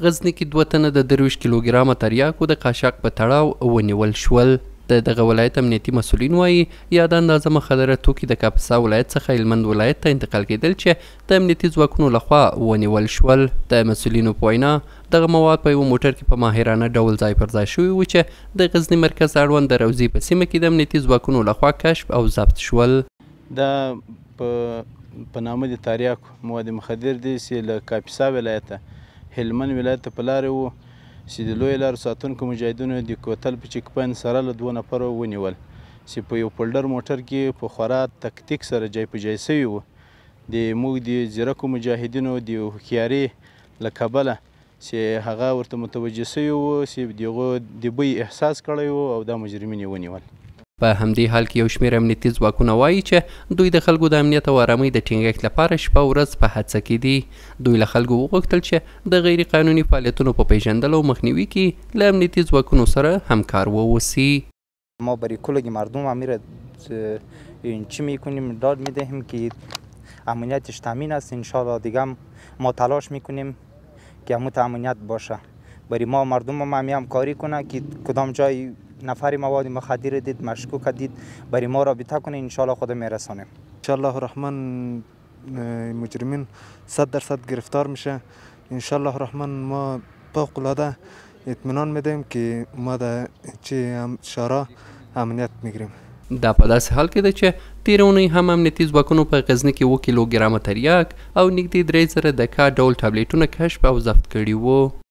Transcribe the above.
غزني کې 2 تنه د 23 کیلوګرامه تریاکو د قاچاق په تړاو ونیول شول. د دغه ولایت امنیتي مسؤلین وایي یاد اندازه مخدره توکي د کاپیسا ولایت څخه هلمند ولایت ته انتقال کېدل چې د امنیتي ځواکونو لخوا ونیول شول. د مسؤلینو په وینا دغه مواد په یوه موټر کې په ماهرانه ډول ځای پر ځای شوي وو چې د غزني مرکز اړوند د روضي په سیمه کې د امنیتي ځواکونو لخوا کشف او ضبط شول. دا په نامه د تریاکو مواد مخدر دي چې له کاپیسا ولایته هلمند ولایت ته په لارې وو چې د لویې لارې ساتونکو مجاهدینو د کوتل په چیک پاین سره له 2 نفرو ونیول چې په یو پولډر موټر کې په خورا تکتیک سره جای په جای سوي وو. د موږ د ځیرکو مجاهدینو د هوښیارۍ له کبله چې هغه ورته متوجه سوي وو چې د هغو د بوی احساس کړی وو او دا مجرمین یې ونیول. په همدې حال کې یو شمېر امنیتي ځواکونه وایي چې دوی د خلکو د امنیت او آرامۍ د ټینګښت لپاره شپه او ورځ په هڅه کې دي. دوی له خلکو وغوښتل چې د غیر قانوني فعالیتونو په پیژندلو او مخنیوي کې له امنیتي ځواکونو سره همکار واوسي. ما برای کل مردم امیر چی میکنیم داد میدهیم که امنیتش تامین است. انشاءالله دیگه ما تلاش میکنیم که امنیت باشه. برای ما مردم ما همکاری کنه که کدام جای نفری مواد مخدر دید مشکوک دید برای ما رابطه کنه انشالله خود میرسانیم. انشالله الرحمن مجرمین 100% گرفتار میشه. انشالله الرحمن ما فوق العاده اطمینان میدیم که ما در شهرها امنیت میگیریم. دا په داسې حال کې ده چې تېره اونۍ هم امنیتي ځواکونو په غزني کې 7 کیلوګرامه تریاک او نږدې 3 زره د کا ډول ټابلیټونه کشف او ضبط کړي وو.